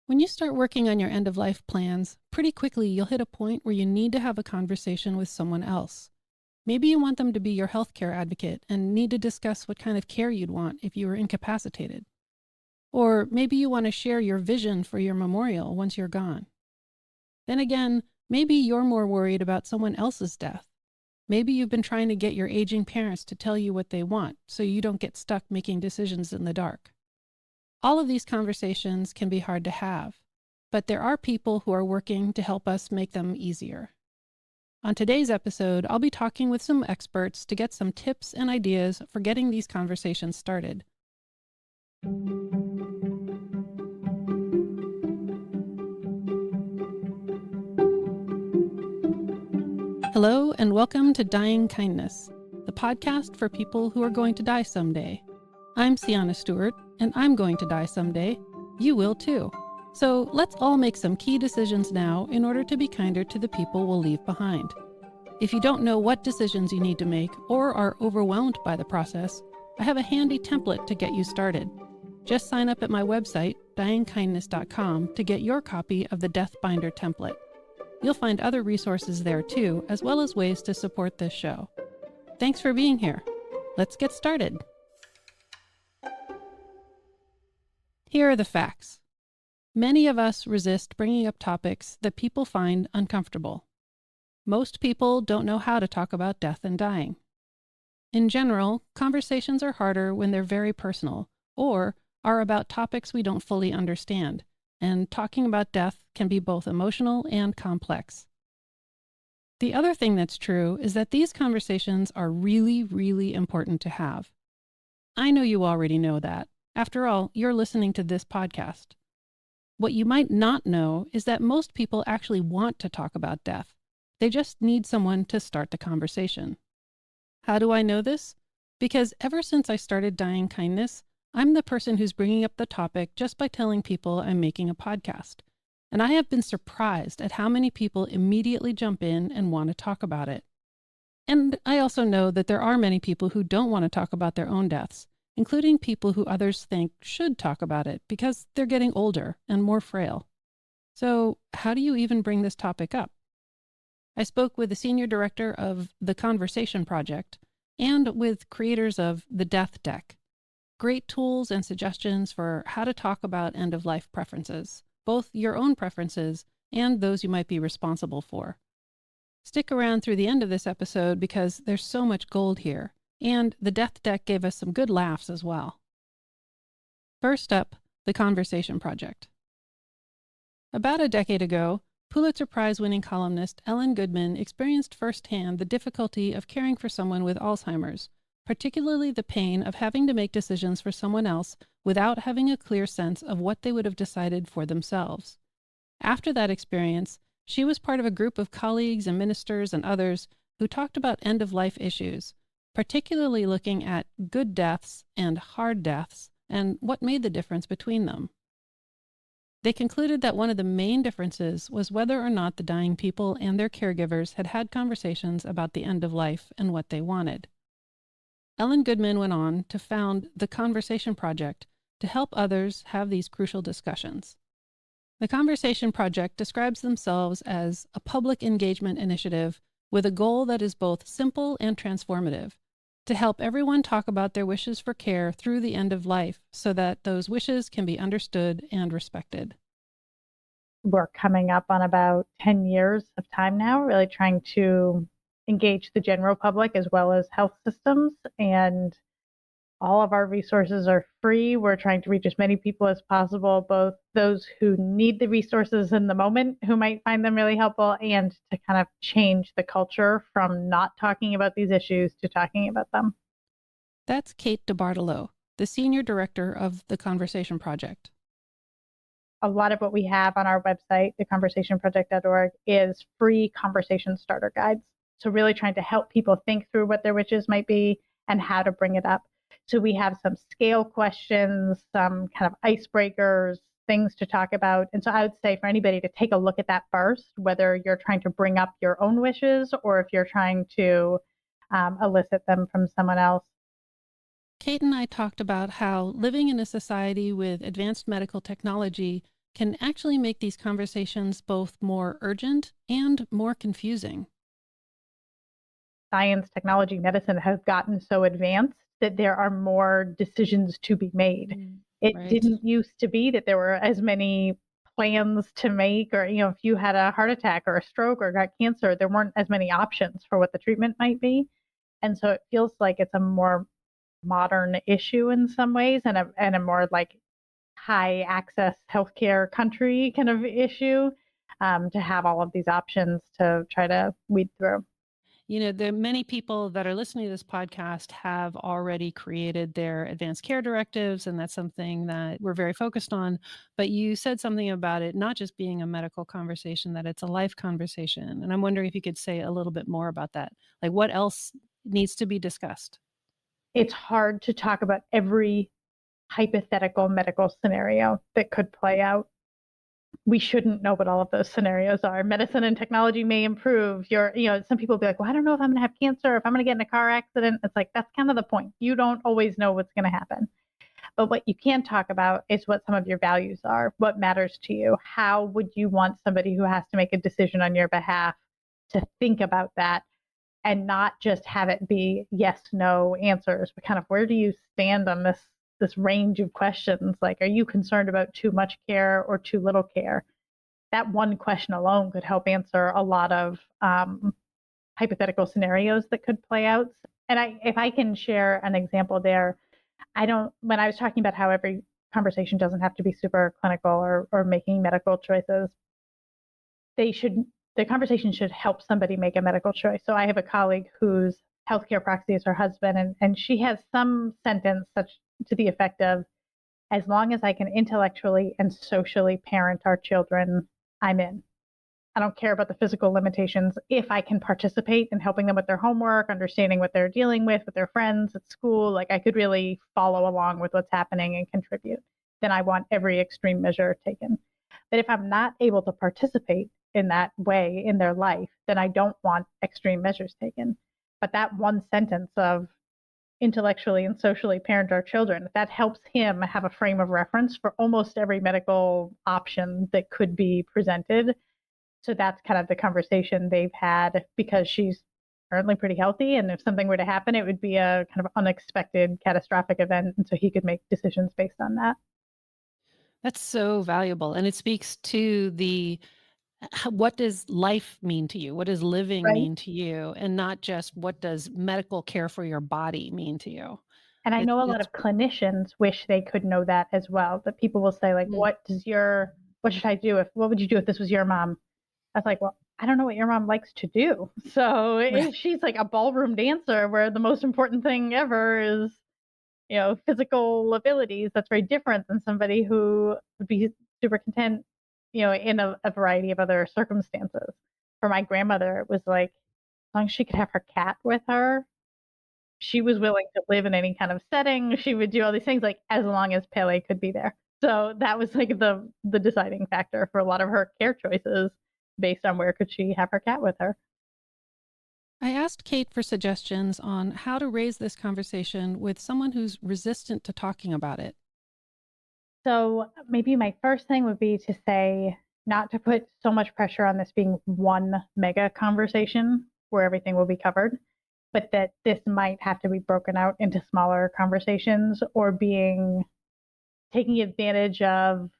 When you start working on your end of life plans, pretty quickly you'll hit a point where you need to have a conversation with someone else. Maybe you want them to be your healthcare advocate and need to discuss what kind of care you'd want if you were incapacitated. Or maybe you want to share your vision for your memorial once you're gone. Then again, maybe you're more worried about someone else's death. Maybe you've been trying to get your aging parents to tell you what they want so you don't get stuck making decisions in the dark. All of these conversations can be hard to have, but there are people who are working to help us make them easier. On today's episode, I'll be talking with some experts to get some tips and ideas for getting these conversations started. Hello, and welcome to Dying Kindness, the podcast for people who are going to die someday. I'm Sienna Stewart, and I'm going to die someday. You will too. So let's all make some key decisions now in order to be kinder to the people we'll leave behind. If you don't know what decisions you need to make or are overwhelmed by the process, I have a handy template to get you started. Just sign up at my website, dyingkindness.com, to get your copy of the Death Binder template. You'll find other resources there too, as well as ways to support this show. Thanks for being here. Let's get started. Here are the facts. Many of us resist bringing up topics that people find uncomfortable. Most people don't know how to talk about death and dying. In general, conversations are harder when they're very personal or are about topics we don't fully understand, and talking about death can be both emotional and complex. The other thing that's true is that these conversations are really, really important to have. I know you already know that. After all, you're listening to this podcast. What you might not know is that most people actually want to talk about death. They just need someone to start the conversation. How do I know this? Because ever since I started Dying Kindness, I'm the person who's bringing up the topic just by telling people I'm making a podcast. And I have been surprised at how many people immediately jump in and want to talk about it. And I also know that there are many people who don't want to talk about their own deaths, including people who others think should talk about it because they're getting older and more frail. So how do you even bring this topic up? I spoke with the senior director of The Conversation Project and with creators of The Death Deck. Great tools and suggestions for how to talk about end-of-life preferences, both your own preferences and those you might be responsible for. Stick around through the end of this episode because there's so much gold here, and The Death Deck gave us some good laughs as well. First up, The Conversation Project. About a decade ago, Pulitzer Prize-winning columnist Ellen Goodman experienced firsthand the difficulty of caring for someone with Alzheimer's, particularly the pain of having to make decisions for someone else without having a clear sense of what they would have decided for themselves. After that experience, she was part of a group of colleagues and ministers and others who talked about end-of-life issues, particularly looking at good deaths and hard deaths and what made the difference between them. They concluded that one of the main differences was whether or not the dying people and their caregivers had had conversations about the end of life and what they wanted. Ellen Goodman went on to found the Conversation Project to help others have these crucial discussions. The Conversation Project describes themselves as a public engagement initiative with a goal that is both simple and transformative, to help everyone talk about their wishes for care through the end of life so that those wishes can be understood and respected. We're coming up on about 10 years of time now, really trying to engage the general public as well as health systems. And all of our resources are free. We're trying to reach as many people as possible, both those who need the resources in the moment, who might find them really helpful, and to kind of change the culture from not talking about these issues to talking about them. That's Kate DeBartolo, the senior director of the Conversation Project. A lot of what we have on our website, theconversationproject.org, is free conversation starter guides. So really trying to help people think through what their wishes might be and how to bring it up. So we have some scale questions, some kind of icebreakers, things to talk about. And so I would say for anybody to take a look at that first, whether you're trying to bring up your own wishes or if you're trying to elicit them from someone else. Kate and I talked about how living in a society with advanced medical technology can actually make these conversations both more urgent and more confusing. Science, technology, medicine has gotten so advanced that there are more decisions to be made. It Right. didn't used to be that there were as many plans to make, or, if you had a heart attack or a stroke or got cancer, there weren't as many options for what the treatment might be. And so it feels like it's a more modern issue in some ways, and a more like high access healthcare country kind of issue, to have all of these options to try to weed through. The many people that are listening to this podcast have already created their advanced care directives, and that's something that we're very focused on. But you said something about it not just being a medical conversation, that it's a life conversation. And I'm wondering if you could say a little bit more about that. Like, what else needs to be discussed? It's hard to talk about every hypothetical medical scenario that could play out. We shouldn't know what all of those scenarios are. Medicine and technology may improve. Some people will be like, well, I don't know if I'm going to have cancer, if I'm going to get in a car accident. It's like, that's kind of the point. You don't always know what's going to happen. But what you can talk about is what some of your values are, what matters to you. How would you want somebody who has to make a decision on your behalf to think about that, and not just have it be yes, no answers, but kind of where do you stand on this range of questions? Like, are you concerned about too much care or too little care? That one question alone could help answer a lot of hypothetical scenarios that could play out. And if I can share an example there, when I was talking about how every conversation doesn't have to be super clinical or making medical choices, the conversation should help somebody make a medical choice. So I have a colleague whose healthcare proxy is her husband, and she has some sentence such to the effect of, as long as I can intellectually and socially parent our children, I'm in. I don't care about the physical limitations. If I can participate in helping them with their homework, understanding what they're dealing with their friends at school, like I could really follow along with what's happening and contribute, then I want every extreme measure taken. But if I'm not able to participate in that way in their life, then I don't want extreme measures taken. But that one sentence of intellectually and socially parent our children, that helps him have a frame of reference for almost every medical option that could be presented. So that's kind of the conversation they've had, because she's currently pretty healthy. And if something were to happen, it would be a kind of unexpected catastrophic event. And so he could make decisions based on that. That's so valuable. And it speaks to what does life mean to you? What does living Right. mean to you? And not just what does medical care for your body mean to you? And I know a lot It's of clinicians wish they could know that as well. That people will say, like, mm, what should I do what would you do if this was your mom? I was like, well, I don't know what your mom likes to do. So right. if she's like a ballroom dancer where the most important thing ever is, physical abilities, that's very different than somebody who would be super content, in a variety of other circumstances. For my grandmother, it was like, as long as she could have her cat with her, she was willing to live in any kind of setting. She would do all these things, like, as long as Pele could be there. So that was like the deciding factor for a lot of her care choices, based on where could she have her cat with her. I asked Kate for suggestions on how to raise this conversation with someone who's resistant to talking about it. So maybe my first thing would be to say, not to put so much pressure on this being one mega conversation where everything will be covered, but that this might have to be broken out into smaller conversations, or taking advantage of,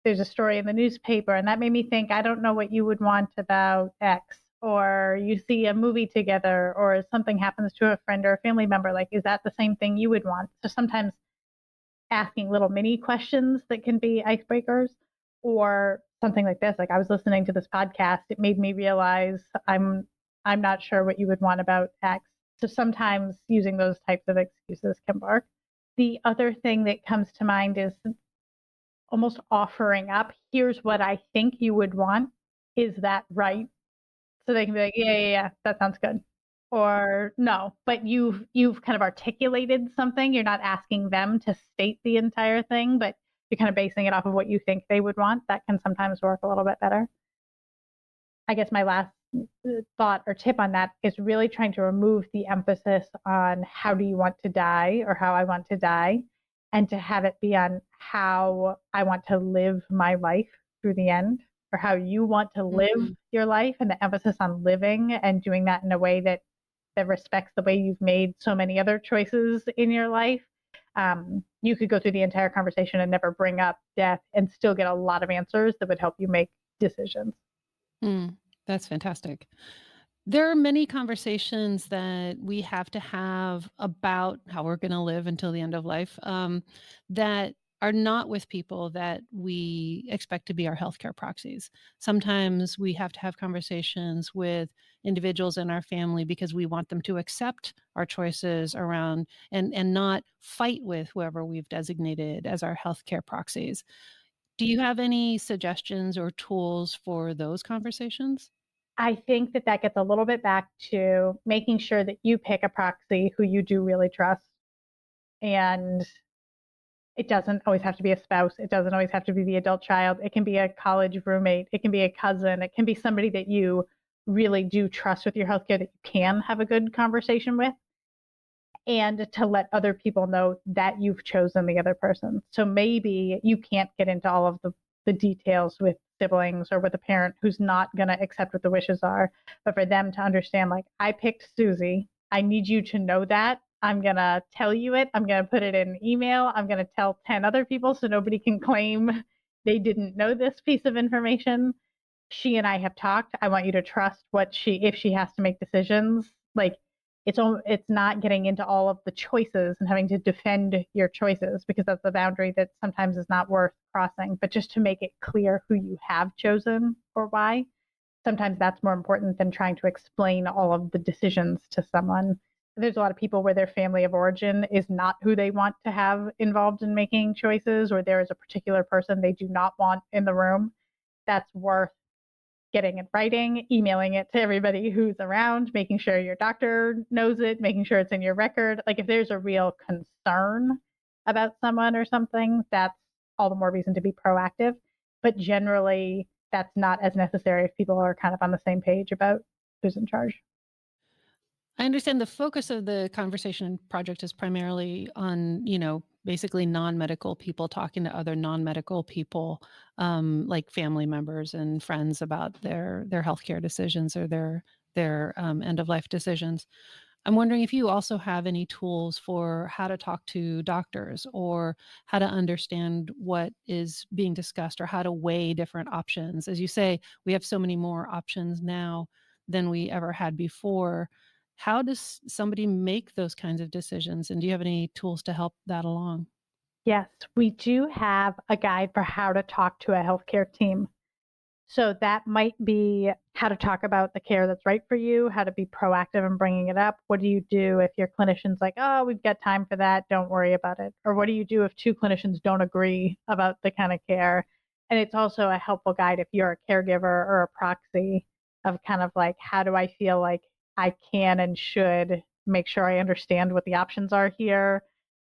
there's a story in the newspaper and that made me think, I don't know what you would want about X, or you see a movie together, or something happens to a friend or a family member, like, is that the same thing you would want? So sometimes asking little mini questions that can be icebreakers, or something like this, like, I was listening to this podcast, it made me realize I'm not sure what you would want about X. So sometimes using those types of excuses can work. The other thing that comes to mind is almost offering up, here's what I think you would want. Is that right? So they can be like, yeah, yeah, yeah, that sounds good. Or no, but you've kind of articulated something. You're not asking them to state the entire thing, but you're kind of basing it off of what you think they would want. That can sometimes work a little bit better. I guess my last thought or tip on that is really trying to remove the emphasis on how do you want to die or how I want to die, and to have it be on how I want to live my life through the end, or how you want to live Mm, your life, and the emphasis on living and doing that in a way that respects the way you've made so many other choices in your life. You could go through the entire conversation and never bring up death and still get a lot of answers that would help you make decisions. mm, that's fantastic. There are many conversations that we have to have about how we're gonna live until the end of life, that are not with people that we expect to be our healthcare proxies. Sometimes we have to have conversations with individuals in our family because we want them to accept our choices around and not fight with whoever we've designated as our healthcare proxies. Do you have any suggestions or tools for those conversations? I think that that gets a little bit back to making sure that you pick a proxy who you do really trust. And it doesn't always have to be a spouse. It doesn't always have to be the adult child. It can be a college roommate. It can be a cousin. It can be somebody that you really do trust with your healthcare that you can have a good conversation with, and to let other people know that you've chosen the other person. So maybe you can't get into all of the details with siblings or with a parent who's not going to accept what the wishes are, but for them to understand, like, I picked Susie. I need you to know that. I'm going to tell you it. I'm going to put it in an email. I'm going to tell 10 other people so nobody can claim they didn't know this piece of information. She and I have talked. I want you to trust what if she has to make decisions, like, it's not getting into all of the choices and having to defend your choices, because that's a boundary that sometimes is not worth crossing, but just to make it clear who you have chosen or why. Sometimes that's more important than trying to explain all of the decisions to someone. There's a lot of people where their family of origin is not who they want to have involved in making choices, or there is a particular person they do not want in the room. That's worth getting it writing, emailing it to everybody who's around, making sure your doctor knows it, making sure it's in your record. Like, if there's a real concern about someone or something, that's all the more reason to be proactive. But generally, that's not as necessary if people are kind of on the same page about who's in charge. I understand the focus of the conversation project is primarily on, basically non-medical people talking to other non-medical people, like family members and friends about their healthcare decisions or their end of life decisions. I'm wondering if you also have any tools for how to talk to doctors or how to understand what is being discussed or how to weigh different options. As you say, we have so many more options now than we ever had before. How does somebody make those kinds of decisions? And do you have any tools to help that along? Yes, we do have a guide for how to talk to a healthcare team. So that might be how to talk about the care that's right for you, how to be proactive in bringing it up. What do you do if your clinician's like, oh, we've got time for that, don't worry about it? Or what do you do if two clinicians don't agree about the kind of care? And it's also a helpful guide if you're a caregiver or a proxy, of kind of like, how do I feel like I can and should make sure I understand what the options are here?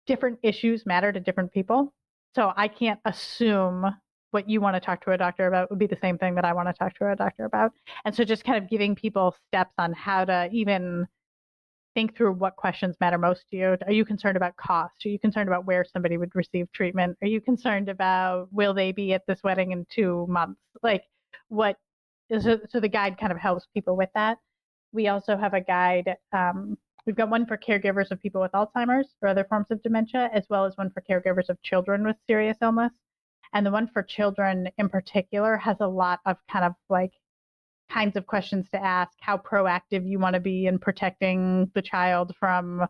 Different issues matter to different people. So I can't assume what you want to talk to a doctor about would be the same thing that I want to talk to a doctor about. And so just kind of giving people steps on how to even think through what questions matter most to you. Are you concerned about cost? Are you concerned about where somebody would receive treatment? Are you concerned about, will they be at this wedding in 2 months? Like, what is it? So the guide kind of helps people with that. We also have a guide. We've got one for caregivers of people with Alzheimer's or other forms of dementia, as well as one for caregivers of children with serious illness. And the one for children in particular has a lot of kind of like kinds of questions to ask, how proactive you want to be in protecting the child from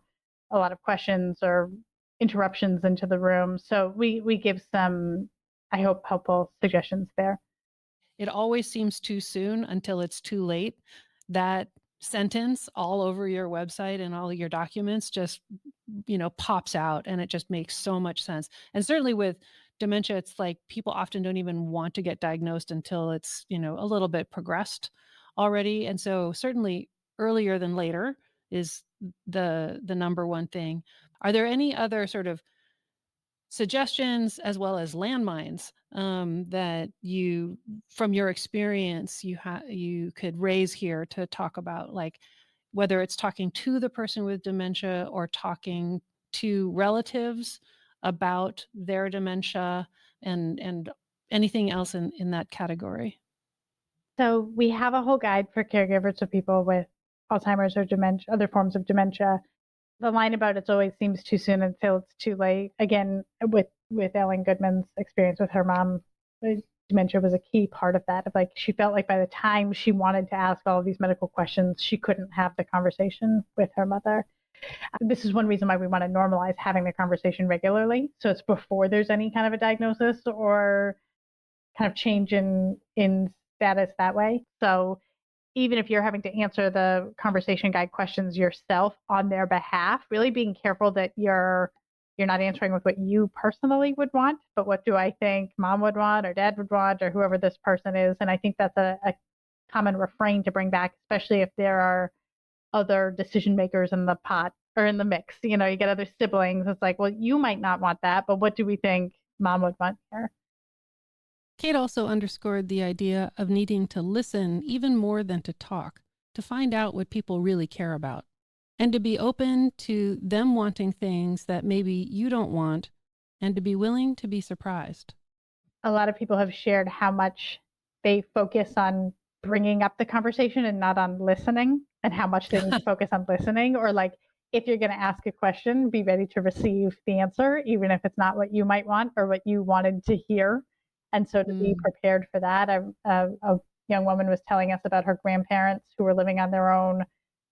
a lot of questions or interruptions into the room. So we give some, I hope, helpful suggestions there. It always seems too soon until it's too late. That sentence all over your website and all your documents just, pops out and it just makes so much sense. And certainly with dementia, it's like people often don't even want to get diagnosed until it's, a little bit progressed already. And so certainly earlier than later is the number one thing. Are there any other sort of suggestions as well as landmines, that you from your experience, you could raise here to talk about, like, whether it's talking to the person with dementia or talking to relatives, about their dementia and anything else in that category? So we have a whole guide for caregivers of people with Alzheimer's or dementia, other forms of dementia. The line about it's always seems too soon until it's too late. Again, with Ellen Goodman's experience with her mom, dementia was a key part of that. Of like she felt like by the time she wanted to ask all of these medical questions, she couldn't have the conversation with her mother. This is one reason why we want to normalize having the conversation regularly. So it's before there's any kind of a diagnosis or kind of change in status that way. So even if you're having to answer the conversation guide questions yourself on their behalf, really being careful that you're not answering with what you personally would want, but what do I think mom would want or dad would want or whoever this person is. And I think that's a common refrain to bring back, especially if there are other decision makers in the pot or in the mix. You know, you get other siblings. It's like, well, you might not want that, but what do we think mom would want here? Kate also underscored the idea of needing to listen even more than to talk, to find out what people really care about, and to be open to them wanting things that maybe you don't want, and to be willing to be surprised. A lot of people have shared how much they focus on bringing up the conversation and not on listening, and how much they need to focus on listening. Or like, if you're going to ask a question, be ready to receive the answer, even if it's not what you might want or what you wanted to hear. And so to be prepared for that, a young woman was telling us about her grandparents who were living on their own,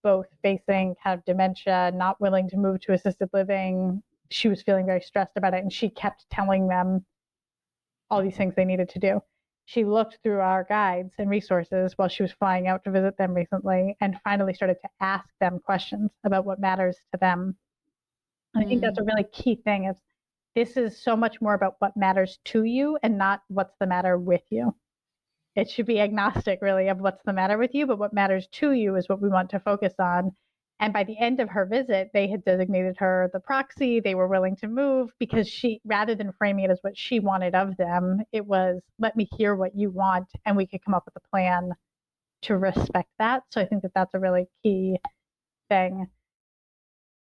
both facing kind of dementia, not willing to move to assisted living. She was feeling very stressed about it, and she kept telling them all these things they needed to do. She looked through our guides and resources while she was flying out to visit them recently and finally started to ask them questions about what matters to them. And I think that's a really key thing is this is so much more about what matters to you and not what's the matter with you. It should be agnostic really of what's the matter with you, but what matters to you is what we want to focus on. And by the end of her visit, they had designated her the proxy. They were willing to move because she, rather than framing it as what she wanted of them, it was, let me hear what you want and we could come up with a plan to respect that. So I think that that's a really key thing.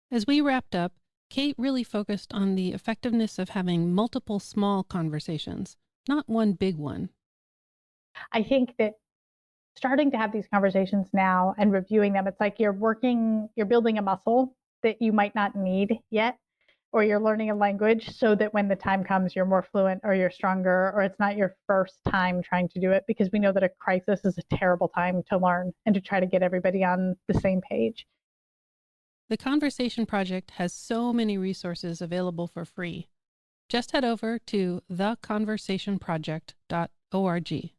As we wrapped up, Kate really focused on the effectiveness of having multiple small conversations, not one big one. I think that starting to have these conversations now and reviewing them, it's like you're building a muscle that you might not need yet, or you're learning a language so that when the time comes, you're more fluent or you're stronger, or it's not your first time trying to do it, because we know that a crisis is a terrible time to learn and to try to get everybody on the same page. The Conversation Project has so many resources available for free. Just head over to theconversationproject.org.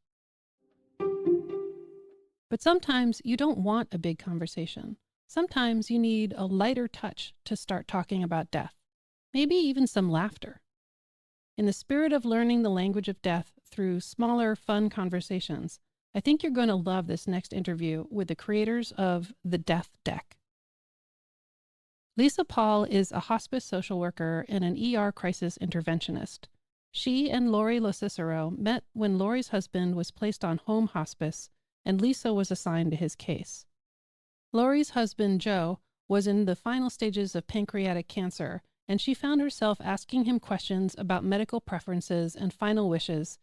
But sometimes you don't want a big conversation. Sometimes you need a lighter touch to start talking about death, maybe even some laughter. In the spirit of learning the language of death through smaller, fun conversations, I think you're going to love this next interview with the creators of The Death Deck. Lisa Paul is a hospice social worker and an ER crisis interventionist. She and Lori Locicero met when Lori's husband was placed on home hospice and Lisa was assigned to his case. Lori's husband, Joe, was in the final stages of pancreatic cancer, and she found herself asking him questions about medical preferences and final wishes,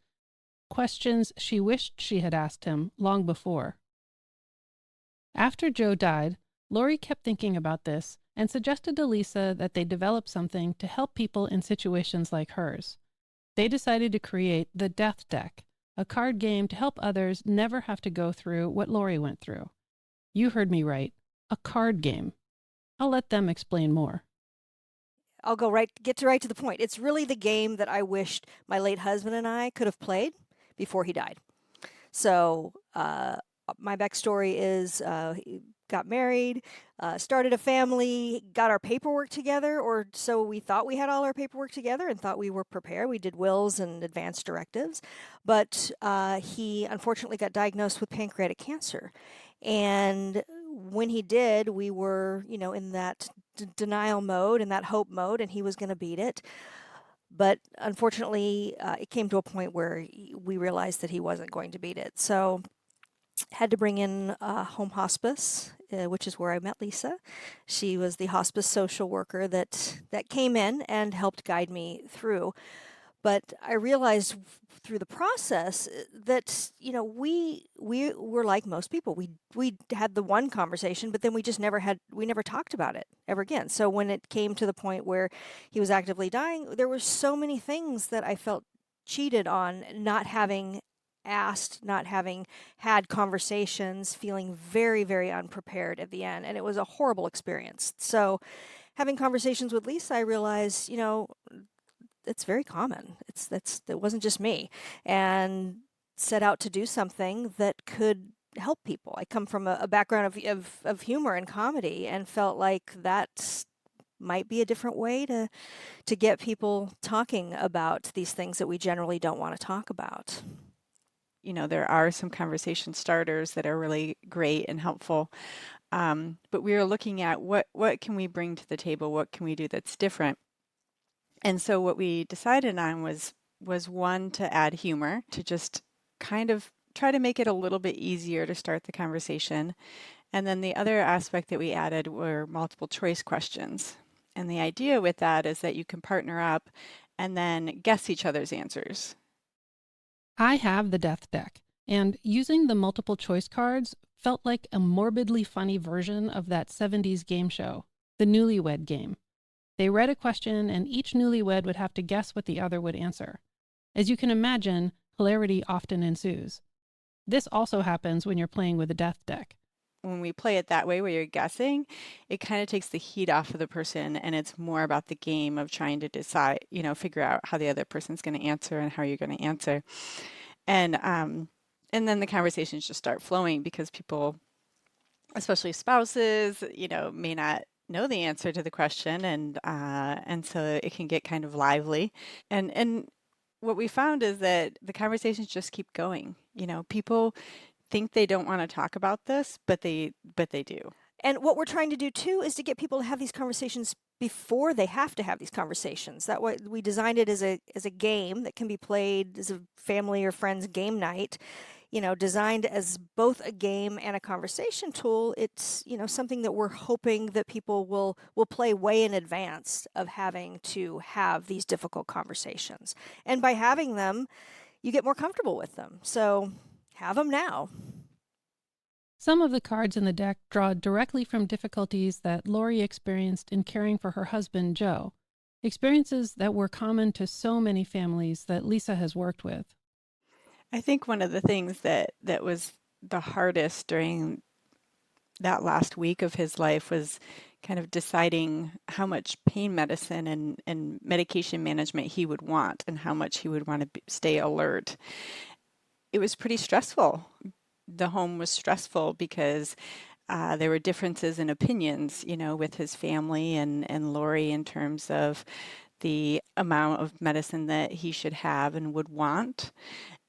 questions she wished she had asked him long before. After Joe died, Lori kept thinking about this and suggested to Lisa that they develop something to help people in situations like hers. They decided to create the Death Deck, a card game to help others never have to go through what Lori went through. You heard me right, a card game. I'll let them explain more. I'll get right to the point. It's really the game that I wished my late husband and I could have played before he died. So my backstory is he got married, started a family, got our paperwork together, or so we thought we had all our paperwork together and thought we were prepared. We did wills and advance directives, but he unfortunately got diagnosed with pancreatic cancer. And when he did, we were, in that denial mode and that hope mode, and he was going to beat it. But unfortunately, it came to a point where we realized that he wasn't going to beat it. So had to bring in home hospice, which is where I met Lisa. She was the hospice social worker that came in and helped guide me through. But I realized through the process that we were like most people. We had the one conversation, but then we never talked about it ever again. So when it came to the point where he was actively dying, there were so many things that I felt cheated on, not having asked, not having had conversations, feeling very, very unprepared at the end. And it was a horrible experience. So having conversations with Lisa, I realized, it's very common. It wasn't just me, and set out to do something that could help people. I come from a background of humor and comedy, and felt like that might be a different way to get people talking about these things that we generally don't want to talk about. There are some conversation starters that are really great and helpful. But we are looking at what can we bring to the table? What can we do that's different? And so what we decided on was one, to add humor, to just kind of try to make it a little bit easier to start the conversation. And then the other aspect that we added were multiple choice questions. And the idea with that is that you can partner up and then guess each other's answers. I have the death deck, and using the multiple choice cards felt like a morbidly funny version of that 70s game show, the Newlywed Game. They read a question, and each newlywed would have to guess what the other would answer. As you can imagine, hilarity often ensues. This also happens when you're playing with a death deck. When we play it that way, where you're guessing, it kind of takes the heat off of the person, and it's more about the game of trying to decide, figure out how the other person's going to answer and how you're going to answer. And then the conversations just start flowing, because people, especially spouses, may not know the answer to the question, and so it can get kind of lively. And what we found is that the conversations just keep going. People think they don't want to talk about this, but they do. And what we're trying to do too is to get people to have these conversations before they have to have these conversations. That way, we designed it as a game that can be played as a family or friends game night. Designed as both a game and a conversation tool. It's something that we're hoping that people will play way in advance of having to have these difficult conversations. And by having them, you get more comfortable with them. So have them now. Some of the cards in the deck draw directly from difficulties that Lori experienced in caring for her husband, Joe, experiences that were common to so many families that Lisa has worked with. I think one of the things that was the hardest during that last week of his life was kind of deciding how much pain medicine and medication management he would want, and how much he would want to stay alert. It was pretty stressful. The home was stressful because there were differences in opinions, with his family and Lori, in terms of the amount of medicine that he should have and would want.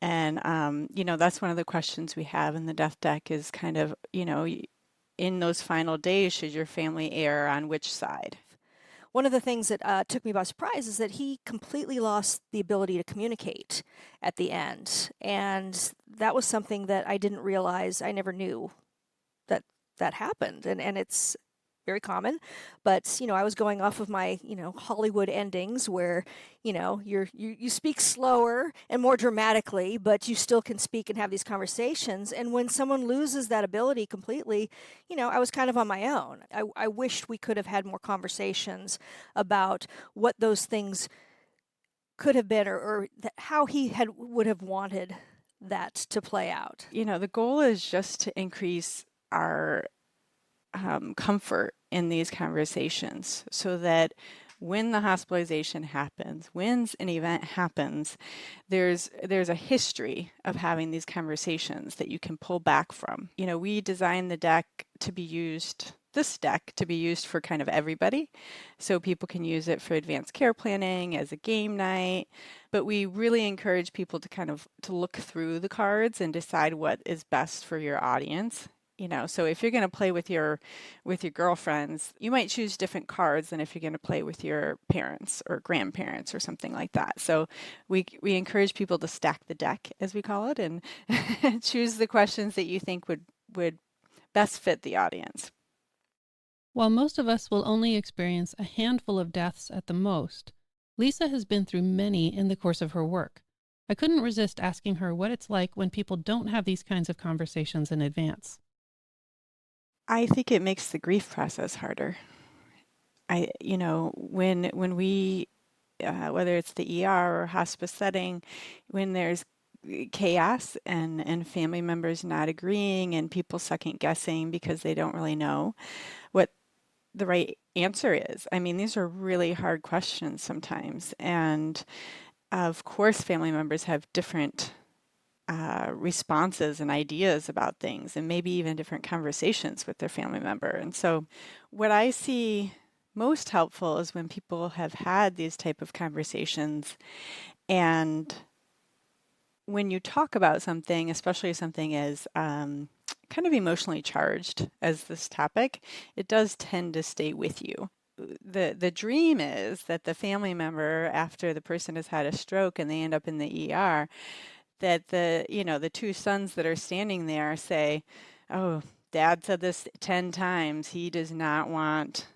And, that's one of the questions we have in the death deck, is kind of, in those final days, should your family err on which side? One of the things that took me by surprise is that he completely lost the ability to communicate at the end. And that was something that I didn't realize. I never knew that happened. And it's very common, but I was going off of my Hollywood endings, where you speak slower and more dramatically, but you still can speak and have these conversations. And when someone loses that ability completely, I was kind of on my own. I wished we could have had more conversations about what those things could have been, or how he would have wanted that to play out. The goal is just to increase our comfort in these conversations, so that when the hospitalization happens, when an event happens, there's a history of having these conversations that you can pull back from. We designed the deck to be used, this deck to be used for kind of everybody. So people can use it for advanced care planning, as a game night, but we really encourage people to to look through the cards and decide what is best for your audience. So if you're going to play with your girlfriends, you might choose different cards than if you're going to play with your parents or grandparents or something like that. So we encourage people to stack the deck, as we call it, and choose the questions that you think would best fit the audience. While most of us will only experience a handful of deaths at the most, Lisa has been through many in the course of her work. I couldn't resist asking her what it's like when people don't have these kinds of conversations in advance. I think it makes the grief process harder. When we, whether it's the ER or hospice setting, when there's chaos and family members not agreeing and people second guessing because they don't really know what the right answer is. I mean, these are really hard questions sometimes. And of course, family members have different responses and ideas about things, and maybe even different conversations with their family member. And so what I see most helpful is when people have had these type of conversations, and when you talk about something, especially something as kind of emotionally charged as this topic, it does tend to stay with you. The dream is that the family member, after the person has had a stroke and they end up in the ER, that the two sons that are standing there say, "Oh, Dad said this 10 times. He does not want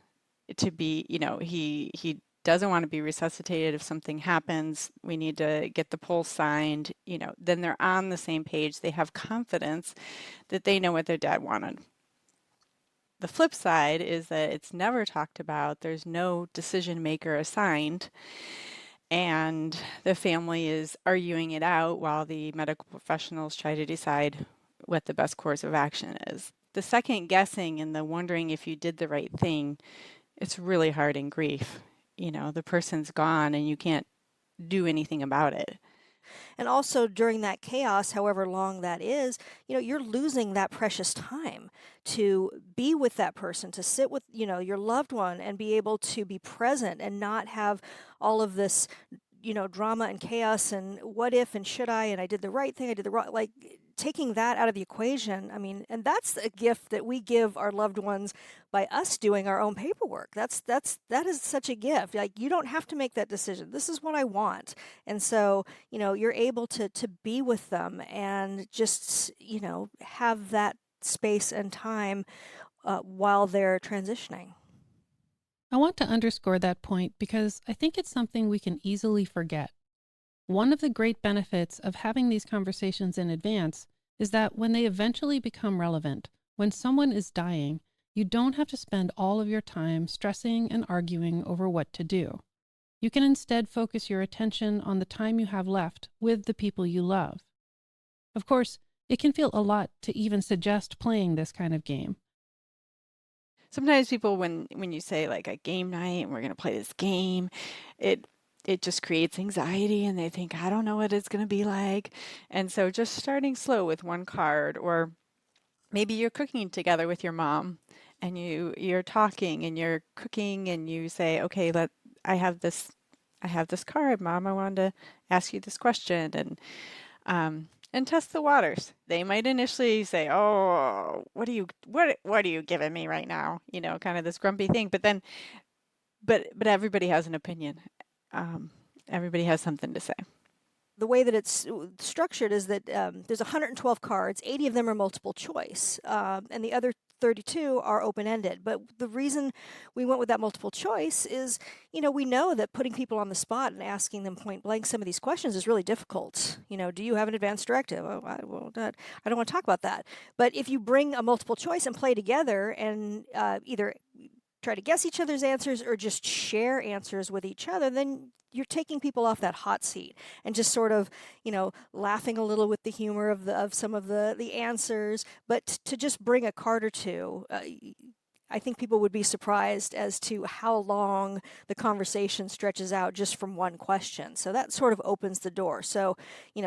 to be, he doesn't want to be resuscitated if something happens. We need to get the pulse signed." Then they're on the same page. They have confidence that they know what their dad wanted. The flip side is that it's never talked about. There's no decision maker assigned, and the family is arguing it out while the medical professionals try to decide what the best course of action is. The second guessing and the wondering if you did the right thing, it's really hard in grief. The person's gone and you can't do anything about it. And also during that chaos, however long that is, you're losing that precious time to be with that person, to sit with, your loved one and be able to be present and not have all of this, drama and chaos and what if and should I, and I did the right thing, I did the wrong, like taking that out of the equation. I mean, and that's a gift that we give our loved ones by us doing our own paperwork. That is such a gift. Like, you don't have to make that decision. This is what I want. And so, you're able to be with them and just, have that space and time while they're transitioning. I want to underscore that point because I think it's something we can easily forget. One of the great benefits of having these conversations in advance is that when they eventually become relevant, when someone is dying, you don't have to spend all of your time stressing and arguing over what to do. You can instead focus your attention on the time you have left with the people you love. Of course, it can feel a lot to even suggest playing this kind of game. Sometimes people, when you say like a game night and we're going to play this game, it just creates anxiety and they think, I don't know what it's going to be like. And so just starting slow with one card, or maybe you're cooking together with your mom and you're talking and you're cooking and you say, okay, I have this card, Mom, I wanted to ask you this question, and test the waters. They might initially say, "Oh, what are you giving me right now?" Kind of this grumpy thing. But everybody has an opinion. Everybody has something to say. The way that it's structured is that there's 112 cards, 80 of them are multiple choice, and the other 32 are open-ended. But the reason we went with that multiple choice is, we know that putting people on the spot and asking them point blank some of these questions is really difficult. Do you have an advance directive? Oh, I don't want to talk about that. But if you bring a multiple choice and play together and either try to guess each other's answers or just share answers with each other, then you're taking people off that hot seat and just sort of, laughing a little with the humor of some of the answers. But to just bring a card or two, I think people would be surprised as to how long the conversation stretches out just from one question. So that sort of opens the door. So,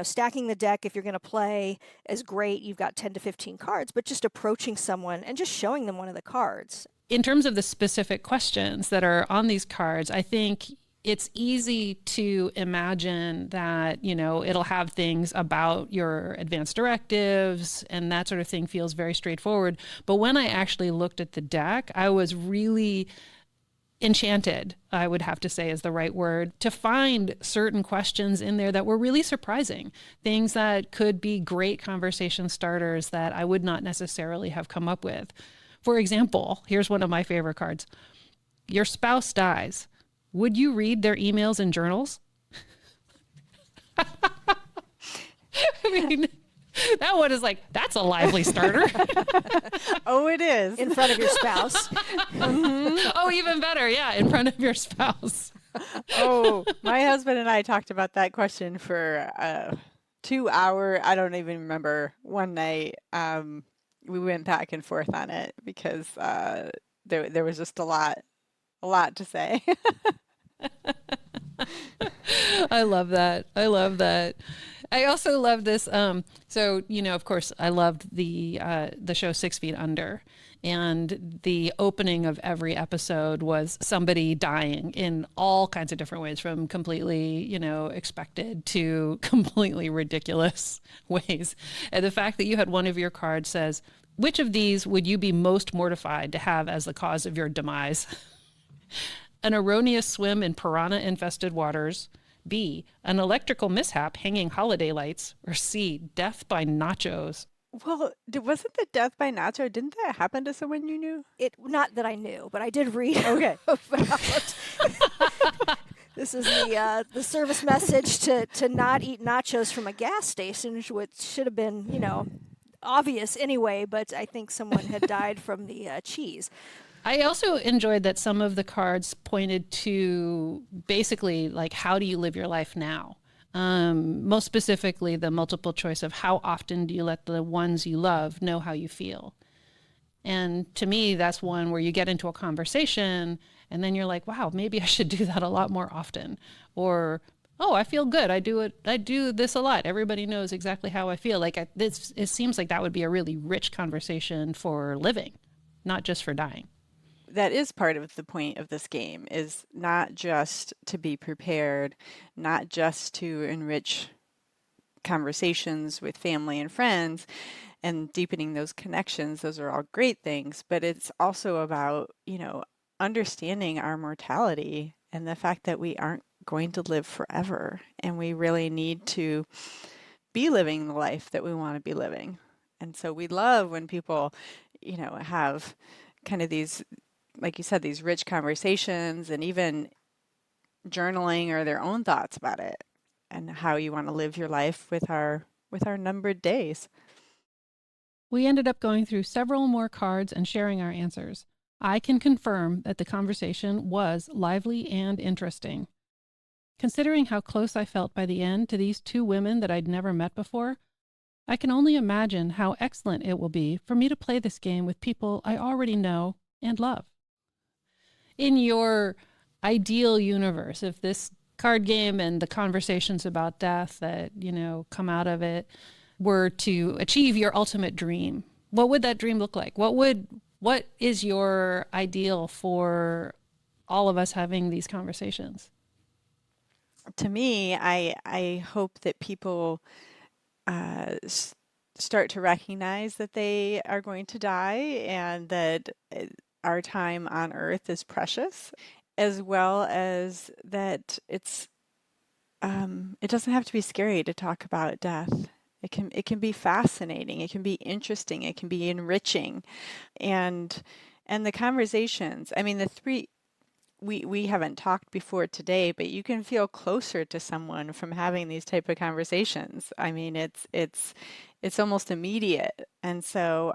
stacking the deck, if you're going to play, is great. You've got 10 to 15 cards, but just approaching someone and just showing them one of the cards. In terms of the specific questions that are on these cards, I think it's easy to imagine that, it'll have things about your advanced directives and that sort of thing feels very straightforward. But when I actually looked at the deck, I was really enchanted, I would have to say is the right word, to find certain questions in there that were really surprising, things that could be great conversation starters that I would not necessarily have come up with. For example, here's one of my favorite cards. Your spouse dies. Would you read their emails and journals? I mean, that one is like, that's a lively starter. Oh, it is. In front of your spouse. Mm-hmm. Oh, even better. Yeah, in front of your spouse. Oh, my husband and I talked about that question for 2 hours. I don't even remember. One night, we went back and forth on it because there was just a lot to say. I love that. I love that. I also love this. So, of course, I loved the show 6 Feet Under. And the opening of every episode was somebody dying in all kinds of different ways, from completely, expected to completely ridiculous ways. And the fact that you had one of your cards says, which of these would you be most mortified to have as the cause of your demise? An erroneous swim in piranha-infested waters, B, an electrical mishap hanging holiday lights, or C, death by nachos. Well, wasn't the death by nacho, didn't that happen to someone you knew? Not that I knew, but I did read Okay. about. This is the service message to not eat nachos from a gas station, which should have been, obvious anyway, but I think someone had died from the cheese. I also enjoyed that some of the cards pointed to basically like, how do you live your life now? Most specifically, the multiple choice of how often do you let the ones you love know how you feel? And to me, that's one where you get into a conversation and then you're like, wow, maybe I should do that a lot more often. Or, oh, I feel good. I do this a lot. Everybody knows exactly how I feel. Like it seems like that would be a really rich conversation for living, not just for dying. That is part of the point of this game, is not just to be prepared, not just to enrich conversations with family and friends and deepening those connections. Those are all great things, but it's also about, understanding our mortality and the fact that we aren't going to live forever, and we really need to be living the life that we want to be living. And so we love when people, have kind of these, like you said, these rich conversations and even journaling or their own thoughts about it and how you want to live your life with our numbered days. We ended up going through several more cards and sharing our answers. I can confirm that the conversation was lively and interesting. Considering how close I felt by the end to these two women that I'd never met before, I can only imagine how excellent it will be for me to play this game with people I already know and love. In your ideal universe, if this card game and the conversations about death that, come out of it were to achieve your ultimate dream, what would that dream look like? What is your ideal for all of us having these conversations? To me, I hope that people start to recognize that they are going to die and that our time on earth is precious, as well as that it doesn't have to be scary to talk about death. It can be fascinating, it can be interesting, it can be enriching. And the conversations, I mean, the three, we haven't talked before today, but you can feel closer to someone from having these type of conversations. I mean, it's almost immediate. And so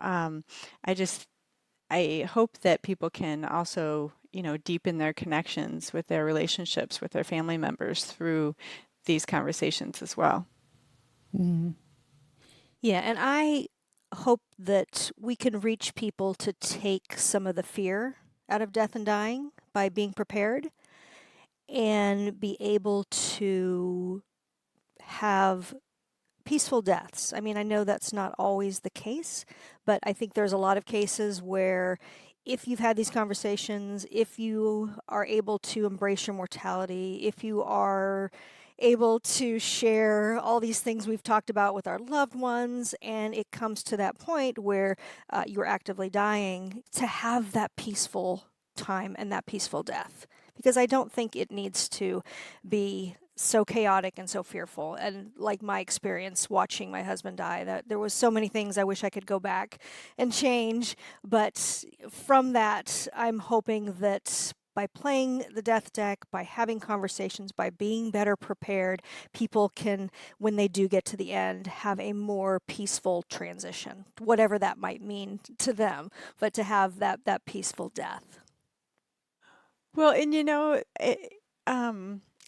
I hope that people can also, deepen their connections with their relationships with their family members through these conversations as well. Mm-hmm. Yeah, and I hope that we can reach people to take some of the fear out of death and dying by being prepared and be able to have peaceful deaths. I mean, I know that's not always the case, but I think there's a lot of cases where if you've had these conversations, if you are able to embrace your mortality, if you are able to share all these things we've talked about with our loved ones, and it comes to that point where you're actively dying, to have that peaceful time and that peaceful death. Because I don't think it needs to be so chaotic and so fearful. And like my experience watching my husband die, that there was so many things I wish I could go back and change. But from that, I'm hoping that by playing the death deck, by having conversations, by being better prepared, people can, when they do get to the end, have a more peaceful transition, whatever that might mean to them, but to have that peaceful death. Well, and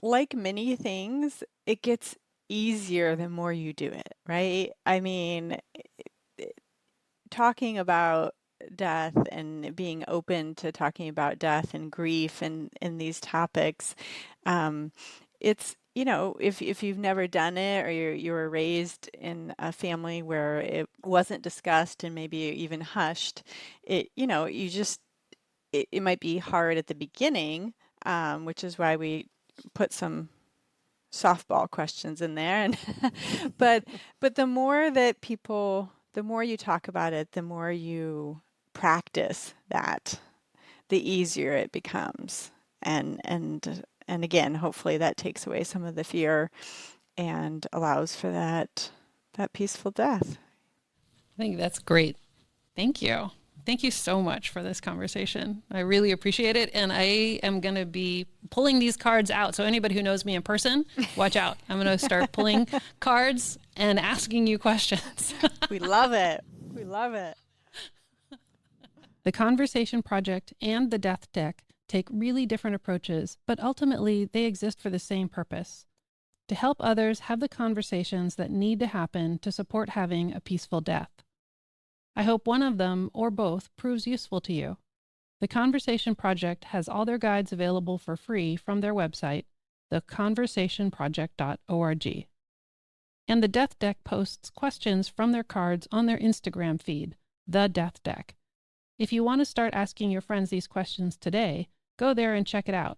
like many things, it gets easier the more you do it, right? I mean, talking about death and being open to talking about death and grief and these topics, it's, if you've never done it, or you were raised in a family where it wasn't discussed and maybe even hushed, it might be hard at the beginning, which is why we put some softball questions in there. And but the more you talk about it, the more you practice that, the easier it becomes. And again, hopefully that takes away some of the fear and allows for that peaceful death. I think that's great. Thank you. Thank you so much for this conversation. I really appreciate it. And I am going to be pulling these cards out. So anybody who knows me in person, watch out. I'm going to start pulling cards and asking you questions. We love it. We love it. The Conversation Project and the Death Deck take really different approaches, but ultimately they exist for the same purpose: to help others have the conversations that need to happen to support having a peaceful death. I hope one of them, or both, proves useful to you. The Conversation Project has all their guides available for free from their website, theconversationproject.org. And the Death Deck posts questions from their cards on their Instagram feed, The Death Deck. If you want to start asking your friends these questions today, go there and check it out,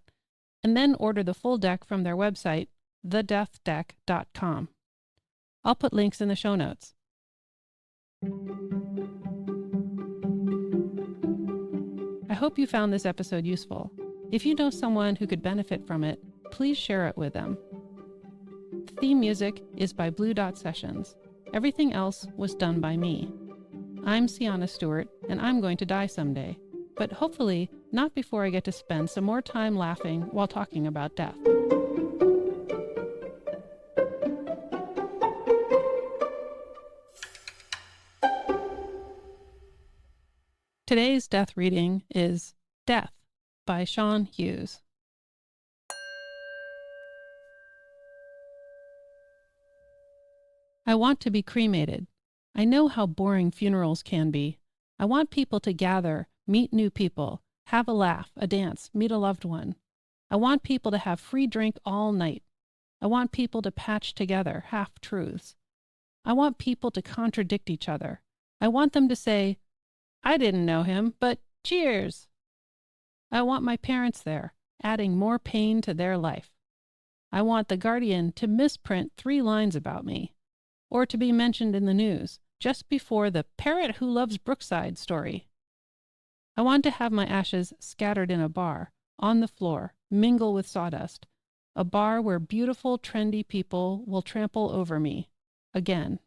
and then order the full deck from their website, thedeathdeck.com. I'll put links in the show notes. I hope you found this episode useful. If you know someone who could benefit from it, please share it with them. The theme music is by Blue Dot Sessions. Everything else was done by me. I'm Sienna Stewart, and I'm going to die someday, but hopefully not before I get to spend some more time laughing while talking about death. Today's death reading is Death by Sean Hughes. I want to be cremated. I know how boring funerals can be. I want people to gather, meet new people, have a laugh, a dance, meet a loved one. I want people to have free drink all night. I want people to patch together half-truths. I want people to contradict each other. I want them to say, I didn't know him, but cheers. I want my parents there, adding more pain to their life. I want the Guardian to misprint 3 lines about me, or to be mentioned in the news just before the parrot who loves Brookside story. I want to have my ashes scattered in a bar, on the floor, mingle with sawdust, a bar where beautiful, trendy people will trample over me, again.